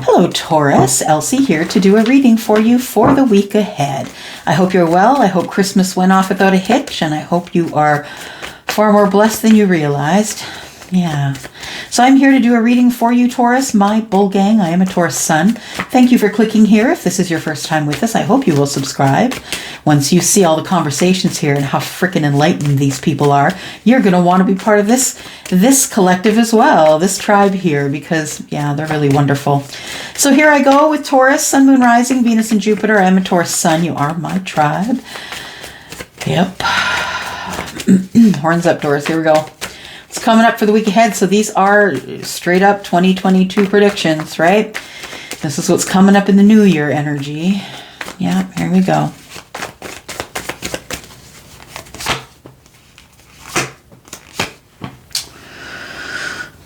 Hello Taurus, Elsie here to do a reading for you for the week ahead. I hope you're well. I hope Christmas went off without a hitch, and I hope you are far more blessed than you realized. Yeah. So I'm here to do a reading for you, Taurus, my bull gang. I am a Taurus sun. Thank you for clicking here. If this is your first time with us, I hope you will subscribe. Once you see all the conversations here and how freaking enlightened these people are, you're going to want to be part of this collective as well, this tribe here, because, yeah, they're really wonderful. So here I go with Taurus, Sun, Moon, Rising, Venus, and Jupiter. I am a Taurus sun. You are my tribe. Yep. Horns up, Taurus. Here we go. It's coming up for the week ahead. So these are straight up 2022 predictions, right? This is what's coming up in the new year energy. Yeah, here we go.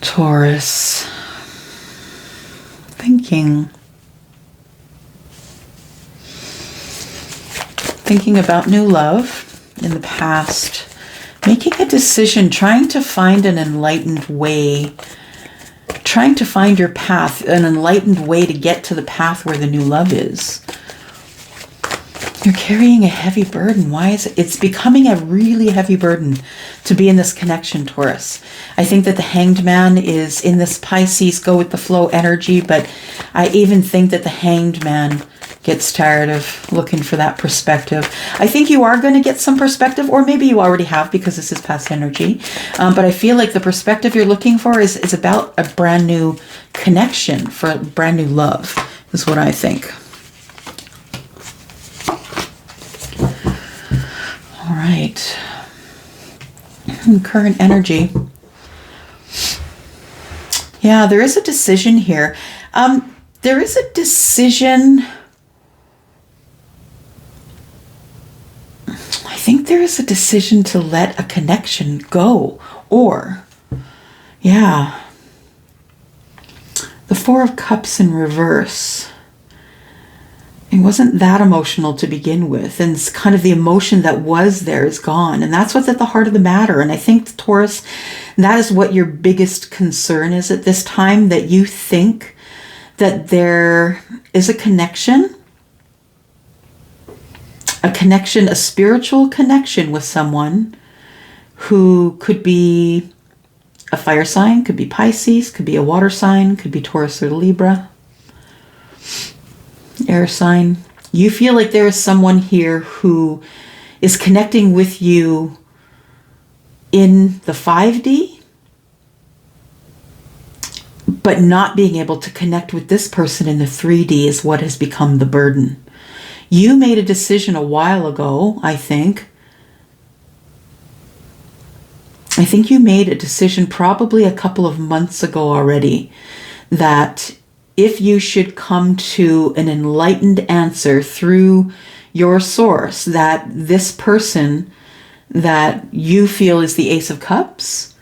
Taurus. Thinking about new love in the past. Making a decision, trying to find an enlightened way, trying to find your path, an enlightened way to get to the path where the new love is. You're carrying a heavy burden. Why is it? It's becoming a really heavy burden to be in this connection, Taurus. I think that the Hanged Man is in this Pisces, go with the flow energy, but I even think that the Hanged Man gets tired of looking for that perspective. I think you are going to get some perspective, or maybe you already have because this is past energy. But I feel like the perspective you're looking for is about a brand new connection, for brand new love, is what I think. All right. Current energy. Yeah, there is a decision here. There is a decision. I think there is a decision to let a connection go, or, yeah, the Four of Cups in reverse. It wasn't that emotional to begin with, and it's kind of the emotion that was there is gone, and that's what's at the heart of the matter. And I think, Taurus, that is what your biggest concern is at this time, that you think that there is a connection, a spiritual connection with someone who could be a fire sign, could be Pisces, could be a water sign, could be Taurus or Libra, air sign. You feel like there is someone here who is connecting with you in the 5D, but not being able to connect with this person in the 3D is what has become the burden. You made a decision a while ago, I think. I think you made a decision probably a couple of months ago already, that if you should come to an enlightened answer through your source, that this person that you feel is the Ace of Cups,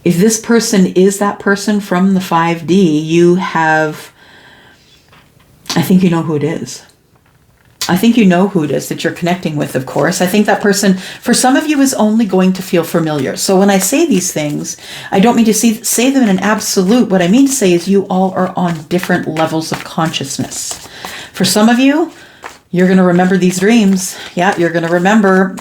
if this person is that person from the 5D, you have, I think you know who it is. I think you know who it is that you're connecting with, of course. I think that person, for some of you, is only going to feel familiar. So when I say these things, I don't mean to say them in an absolute. What I mean to say is you all are on different levels of consciousness. For some of you, you're going to remember these dreams. Yeah, you're going to remember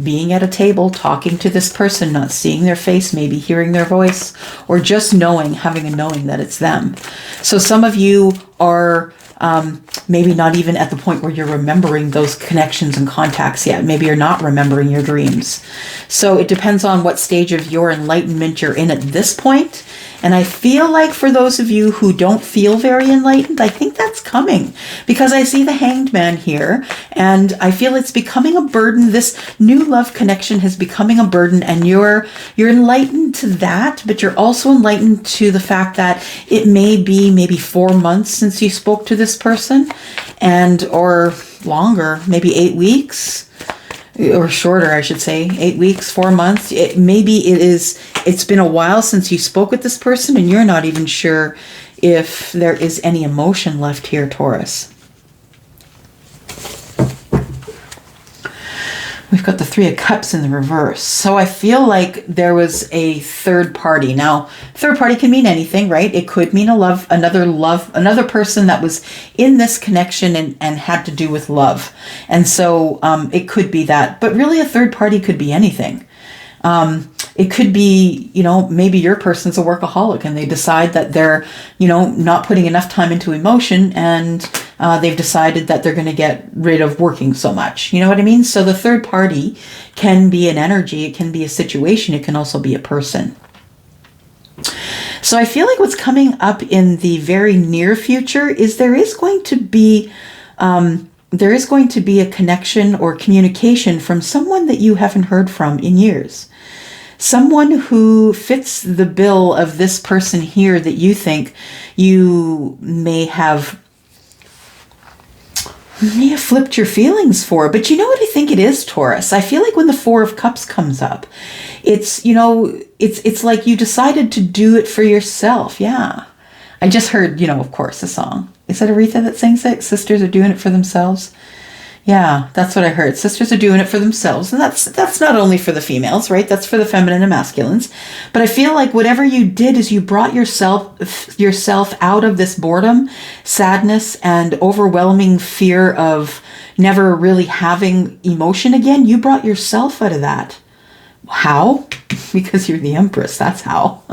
being at a table, talking to this person, not seeing their face, maybe hearing their voice, or just having a knowing that it's them. So some of you are maybe not even at the point where you're remembering those connections and contacts yet. Maybe you're not remembering your dreams. So it depends on what stage of your enlightenment you're in at this point. And I feel like for those of you who don't feel very enlightened, I think that's coming, because I see the Hanged Man here, and I feel it's becoming a burden. This new love connection is becoming a burden, and you're enlightened to that, but you're also enlightened to the fact that it may be maybe 4 months since you spoke to this person, or longer, maybe 8 weeks. Or shorter, I should say, 8 weeks, 4 months. It's been a while since you spoke with this person, and you're not even sure if there is any emotion left here, Taurus. We've got the Three of Cups in the reverse. So I feel like there was a third party. Now, third party can mean anything, right? It could mean another person that was in this connection and had to do with love. And so it could be that. But really a third party could be anything. It could be, maybe your person's a workaholic and they decide that they're, not putting enough time into emotion, and they've decided that they're going to get rid of working so much. You know what I mean? So the third party can be an energy. It can be a situation. It can also be a person. So I feel like what's coming up in the very near future is there is going to be a connection or communication from someone that you haven't heard from in years. Someone who fits the bill of this person here that you think you may have flipped your feelings for. But you know what I think it is, Taurus? I feel like when the Four of Cups comes up, it's like you decided to do it for yourself. Yeah. I just heard, of course, a song. Is that Aretha that sings it? Sisters are doing it for themselves. Yeah, that's what I heard. Sisters are doing it for themselves. And that's not only for the females, right? That's for the feminine and masculines. But I feel like whatever you did is you brought yourself out of this boredom, sadness, and overwhelming fear of never really having emotion again. You brought yourself out of that. How? Because you're the Empress. That's how.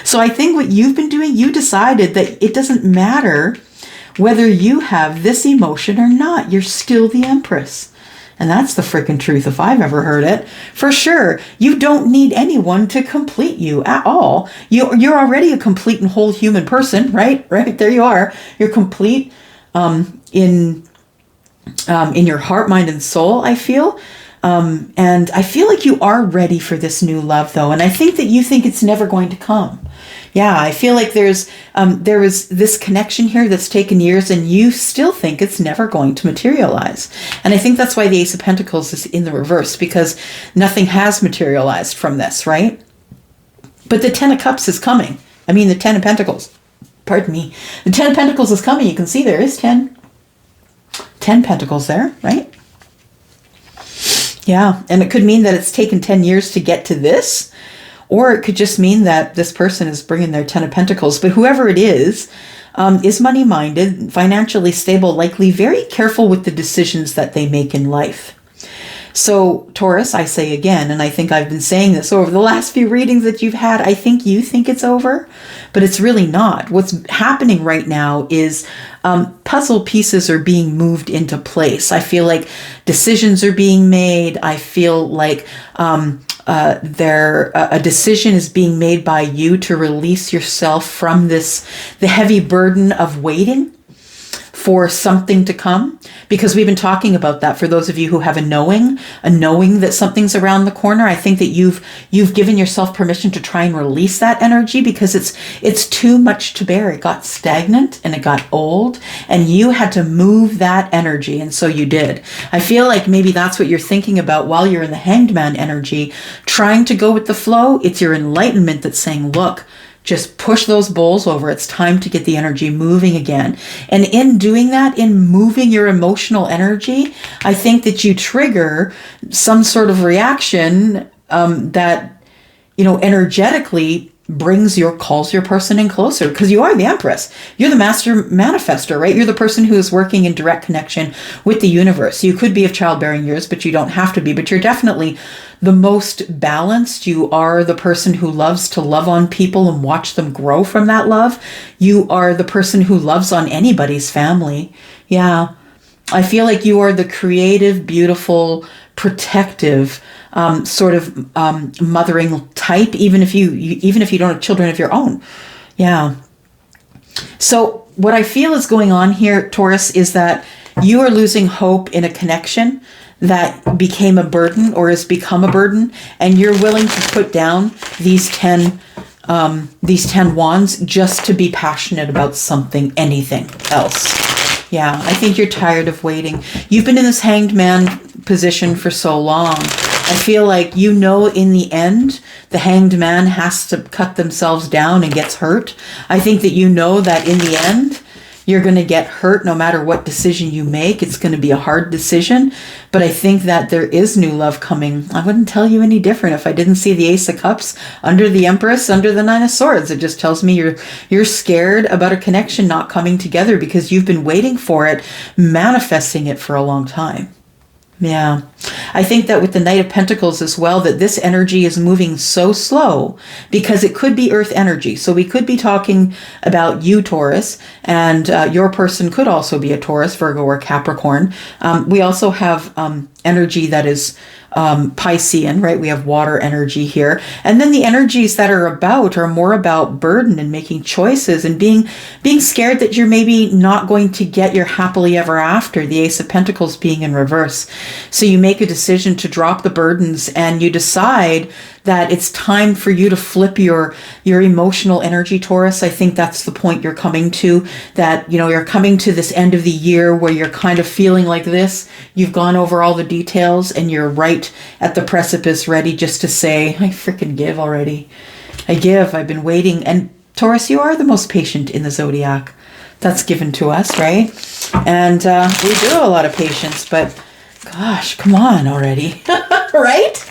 So I think what you've been doing, you decided that it doesn't matter whether you have this emotion or not. You're still the Empress. And that's the freaking truth if I've ever heard it. For sure, you don't need anyone to complete you at all. You're already a complete and whole human person, right? Right, there you are. You're complete in your heart, mind, and soul, I feel. And I feel like you are ready for this new love, though. And I think that you think it's never going to come. Yeah, I feel like there is this connection here that's taken years, and you still think it's never going to materialize. And I think that's why the Ace of Pentacles is in the reverse, because nothing has materialized from this, right? But the Ten of Cups is coming. I mean, the Ten of Pentacles. Pardon me. The Ten of Pentacles is coming. You can see there is 10 pentacles there, right? Yeah, and it could mean that it's taken 10 years to get to this, or it could just mean that this person is bringing their 10 of Pentacles. But whoever it is money-minded, financially stable, likely very careful with the decisions that they make in life. So, Taurus, I say again, and I think I've been saying this over the last few readings that you've had, I think you think it's over, but it's really not. What's happening right now is puzzle pieces are being moved into place. I feel like decisions are being made. I feel like a decision is being made by you to release yourself from the heavy burden of waiting for something to come, because we've been talking about that. For those of you who have a knowing that something's around the corner, I think that you've given yourself permission to try and release that energy, because it's too much to bear. It got stagnant and it got old, and you had to move that energy, and so you did. I feel like maybe that's what you're thinking about while you're in the Hanged Man energy, trying to go with the flow. It's your enlightenment that's saying, look, just push those bowls over. It's time to get the energy moving again. And in doing that, in moving your emotional energy, I think that you trigger some sort of reaction that, energetically calls your person in closer, because you are the Empress. You're the master manifester, right? You're the person who is working in direct connection with the universe. You could be of childbearing years, but you don't have to be. But you're definitely the most balanced. You are the person who loves to love on people and watch them grow from that love. You are the person who loves on anybody's family. Yeah. I feel like you are the creative, beautiful, protective, sort of mothering type, even if you don't have children of your own. Yeah. So what I feel is going on here, Taurus, is that you are losing hope in a connection that became a burden or has become a burden, and you're willing to put down these 10 wands just to be passionate about anything else. Yeah, I think you're tired of waiting. You've been in this Hanged Man position for so long. I feel like in the end, the Hanged Man has to cut themselves down and gets hurt. I think that that in the end, you're going to get hurt no matter what decision you make. It's going to be a hard decision. But I think that there is new love coming. I wouldn't tell you any different if I didn't see the Ace of Cups under the Empress, under the Nine of Swords. It just tells me you're scared about a connection not coming together because you've been waiting for it, manifesting it for a long time. Yeah, I think that with the Knight of Pentacles as well, that this energy is moving so slow because it could be Earth energy. So we could be talking about you, Taurus, and your person could also be a Taurus, Virgo, or Capricorn. We also have energy that is Piscean, right? We have water energy here. And then the energies that are more about burden and making choices and being scared that you're maybe not going to get your happily ever after, the Ace of Pentacles being in reverse. So you make a decision to drop the burdens and you decide that it's time for you to flip your emotional energy, Taurus. I think that's the point you're coming to, that, you're coming to this end of the year where you're kind of feeling like this. You've gone over all the details and you're right at the precipice, ready just to say, I freaking give already. I've been waiting. And Taurus, you are the most patient in the zodiac. That's given to us, right? And we do have a lot of patience, but gosh, come on already, right?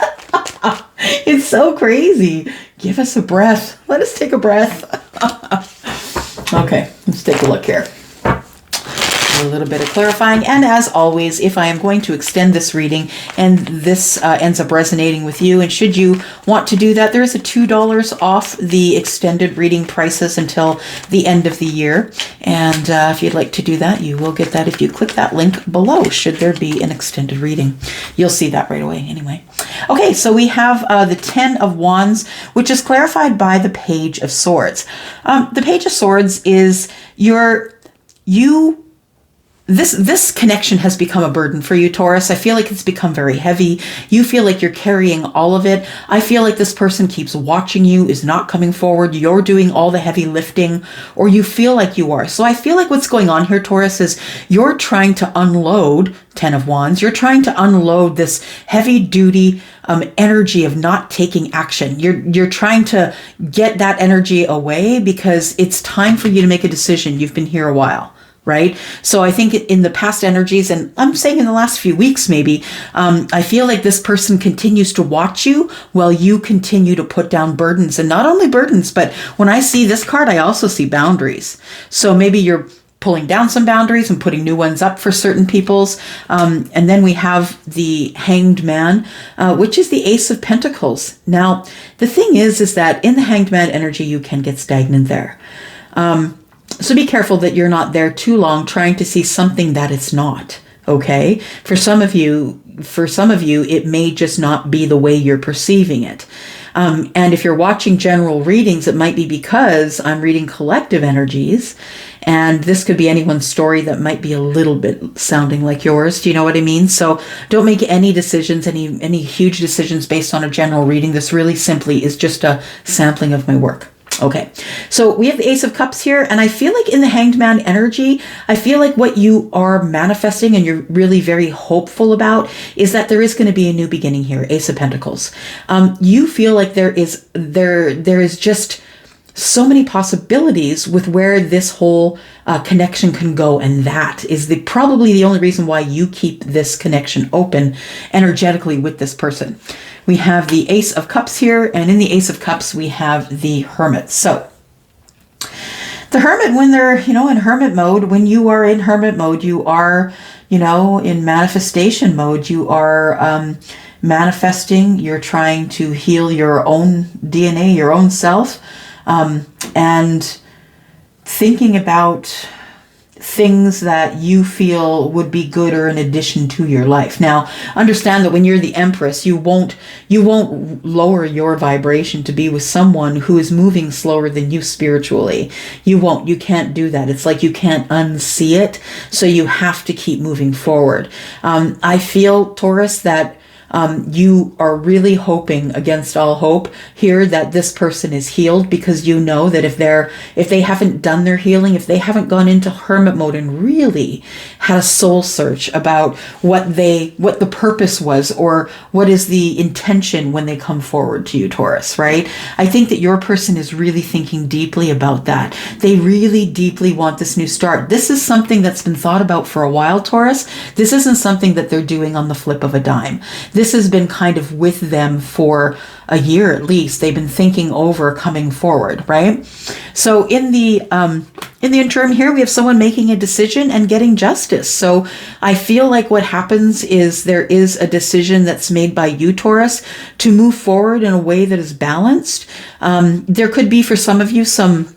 It's so crazy. Give us a breath. Let us take a breath. Okay, let's take a look here. A little bit of clarifying. And as always, if I am going to extend this reading and this ends up resonating with you, and should you want to do that, there is a $2 off the extended reading prices until the end of the year. And if you'd like to do that, you will get that if you click that link below, should there be an extended reading. You'll see that right away anyway. Okay, so we have the 10 of Wands, which is clarified by the Page of Swords. The Page of Swords is This connection has become a burden for you, Taurus. I feel like it's become very heavy. You feel like you're carrying all of it. I feel like this person keeps watching you, is not coming forward. You're doing all the heavy lifting, or you feel like you are. So I feel like what's going on here, Taurus, is you're trying to unload, 10 of Wands, you're trying to unload this heavy duty energy of not taking action. You're trying to get that energy away because it's time for you to make a decision. You've been here a while. Right? So I think in the past energies, and I'm saying in the last few weeks, maybe, I feel like this person continues to watch you while you continue to put down burdens. And not only burdens, but when I see this card, I also see boundaries. So maybe you're pulling down some boundaries and putting new ones up for certain people's. And then we have the Hanged Man, which is the Ace of Pentacles. Now, the thing is that in the Hanged Man energy, you can get stagnant there. So be careful that you're not there too long trying to see something that it's not, okay? For some of you, it may just not be the way you're perceiving it. And if you're watching general readings, it might be because I'm reading collective energies, and this could be anyone's story that might be a little bit sounding like yours. Do you know what I mean? So don't make any decisions, any huge decisions based on a general reading. This really simply is just a sampling of my work. Okay, so we have the Ace of Cups here, and I feel like in the Hanged Man energy, I feel like what you are manifesting and you're really very hopeful about is that there is going to be a new beginning here, Ace of Pentacles. You feel like there is just so many possibilities with where this whole connection can go, and that is probably the only reason why you keep this connection open energetically with this person. We have the Ace of Cups here, and in the Ace of Cups, we have the Hermit. So the Hermit, when they're, in hermit mode, when you are in hermit mode, you are, in manifestation mode. You are manifesting, you're trying to heal your own DNA, your own self, and thinking about things that you feel would be good or in addition to your life. Now, understand that when you're the Empress, you won't lower your vibration to be with someone who is moving slower than you spiritually. You can't do that. It's like you can't unsee it. So you have to keep moving forward. I feel, Taurus, that You are really hoping against all hope here that this person is healed, because you know that if they haven't done their healing, if they haven't gone into hermit mode and really had a soul search about what the purpose was, or what is the intention when they come forward to you, Taurus, right? I think that your person is really thinking deeply about that. They really deeply want this new start. This is something that's been thought about for a while, Taurus. This isn't something that they're doing on the flip of a dime. This has been kind of with them for a year at least. They've been thinking over coming forward, right? So in the interim here, we have someone making a decision and getting justice. So I feel like what happens is there is a decision that's made by you, Taurus, to move forward in a way that is balanced. There could be for some of you some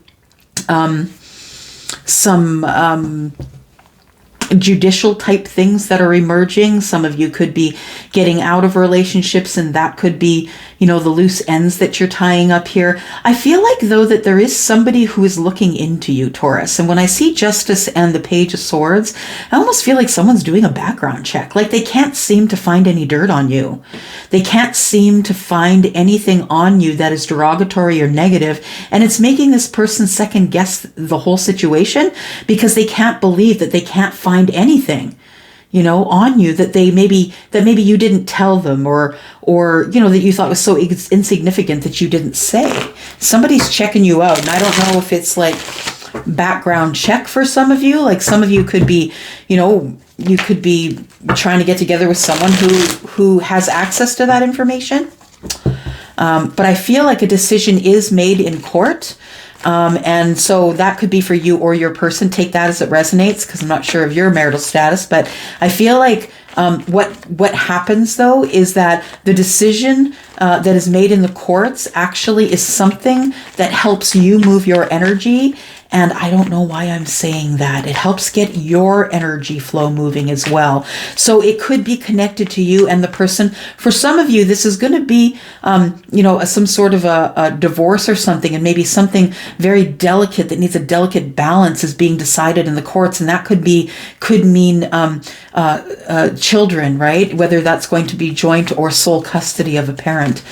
judicial type things that are emerging. Some of you could be getting out of relationships, and that could be, the loose ends that you're tying up here. I feel like, though, that there is somebody who is looking into you, Taurus. And when I see Justice and the Page of Swords, I almost feel like someone's doing a background check. Like they can't seem to find any dirt on you. They can't seem to find anything on you that is derogatory or negative. And it's making this person second guess the whole situation, because they can't believe that they can't find anything on you that maybe you didn't tell them, or that you thought was so insignificant that you didn't say. Somebody's checking you out, and I don't know if it's like background check for some of you. Like some of you could be, you could be trying to get together with someone who has access to that information. But I feel like a decision is made in court. And so that could be for you or your person. Take that as it resonates, because I'm not sure of your marital status, but I feel like what happens, though, is that the decision that is made in the courts actually is something that helps you move your energy. And I don't know why I'm saying that. It helps get your energy flow moving as well. So it could be connected to you and the person. For some of you, this is going to be, some sort of a divorce or something, and maybe something very delicate that needs a delicate balance is being decided in the courts. And that could mean children, right? Whether that's going to be joint or sole custody of a parent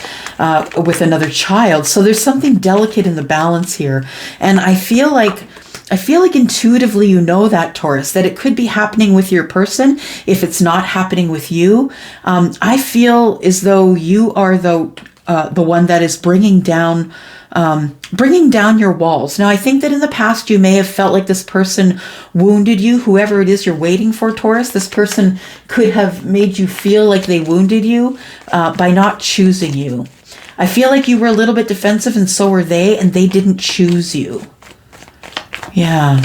with another child. So there's something delicate in the balance here. And I feel like intuitively that, Taurus, that it could be happening with your person if it's not happening with you. I feel as though you are the one that is bringing down your walls. Now, I think that in the past you may have felt like this person wounded you. Whoever it is you're waiting for, Taurus, this person could have made you feel like they wounded you by not choosing you. I feel like you were a little bit defensive, and so were they, and they didn't choose you. Yeah.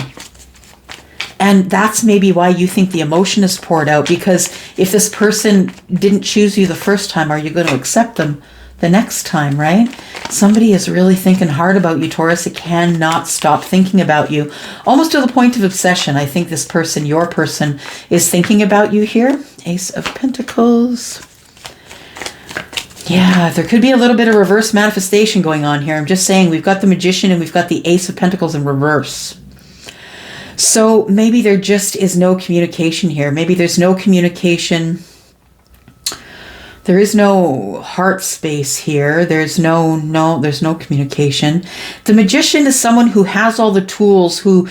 And that's maybe why you think the emotion is poured out, because if this person didn't choose you the first time, are you going to accept them the next time, right? Somebody is really thinking hard about you, Taurus. It cannot stop thinking about you, almost to the point of obsession. I think this person, your person, is thinking about you here. Ace of Pentacles. Yeah, there could be a little bit of reverse manifestation going on here. I'm just saying, we've got the Magician and we've got the Ace of Pentacles in reverse. So maybe there just is no communication here. Maybe there's no communication. There is no heart space here. There's no communication. The Magician is someone who has all the tools, who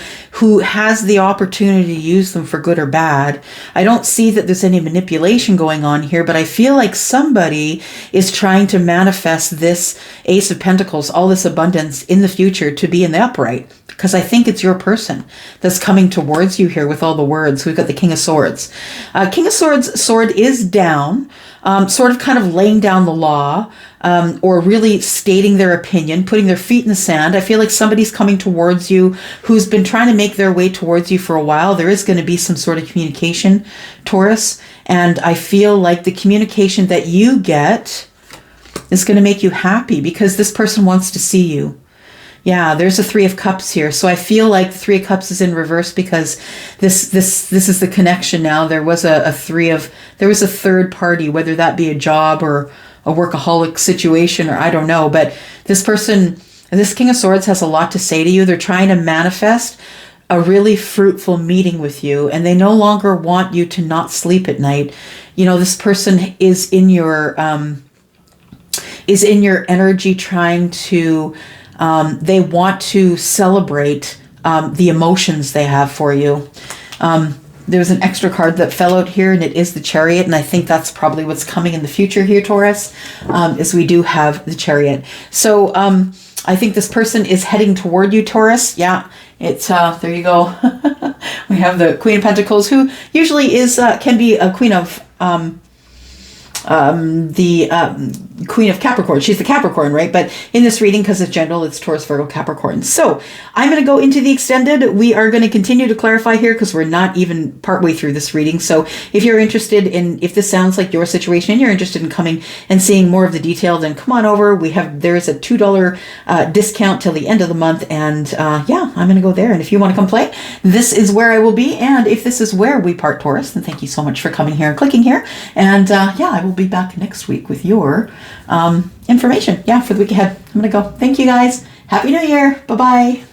has the opportunity to use them for good or bad. I don't see that there's any manipulation going on here, but I feel like somebody is trying to manifest this Ace of Pentacles, all this abundance in the future, to be in the upright. Because I think it's your person that's coming towards you here with all the words. We've got the King of Swords. King of Swords sword is down. Sort of kind of laying down the law, or really stating their opinion, putting their feet in the sand. I feel like somebody's coming towards you who's been trying to make their way towards you for a while. There is going to be some sort of communication, Taurus. And I feel like the communication that you get is going to make you happy, because this person wants to see you. Yeah, there's a Three of Cups here. So I feel like the Three of Cups is in reverse, because this is the connection now. There was a third party, whether that be a job or a workaholic situation, or I don't know. But this person, this King of Swords, has a lot to say to you. They're trying to manifest a really fruitful meeting with you, and they no longer want you to not sleep at night. You know, this person is in your energy, trying to, they want to celebrate the emotions they have for you. There's an extra card that fell out here, and it is the Chariot, and I think that's probably what's coming in the future here, Taurus, is we do have the Chariot. So I think this person is heading toward you, Taurus. Yeah, it's, there you go. We have the Queen of Pentacles, who usually is, can be a queen of, Queen of Capricorn. She's the Capricorn, right? But in this reading, because it's general, it's Taurus, Virgo, Capricorn. So I'm going to go into the extended. We are going to continue to clarify here because we're not even partway through this reading. So if you're interested in, if this sounds like your situation and you're interested in coming and seeing more of the detail, then come on over. There's a $2 discount till the end of the month. And yeah, I'm going to go there. And if you want to come play, this is where I will be. And if this is where we part, Taurus, then thank you so much for coming here and clicking here. And yeah, I will be back next week with your information, yeah, for the week ahead. I'm gonna go. Thank you guys. Happy New Year. Bye-bye.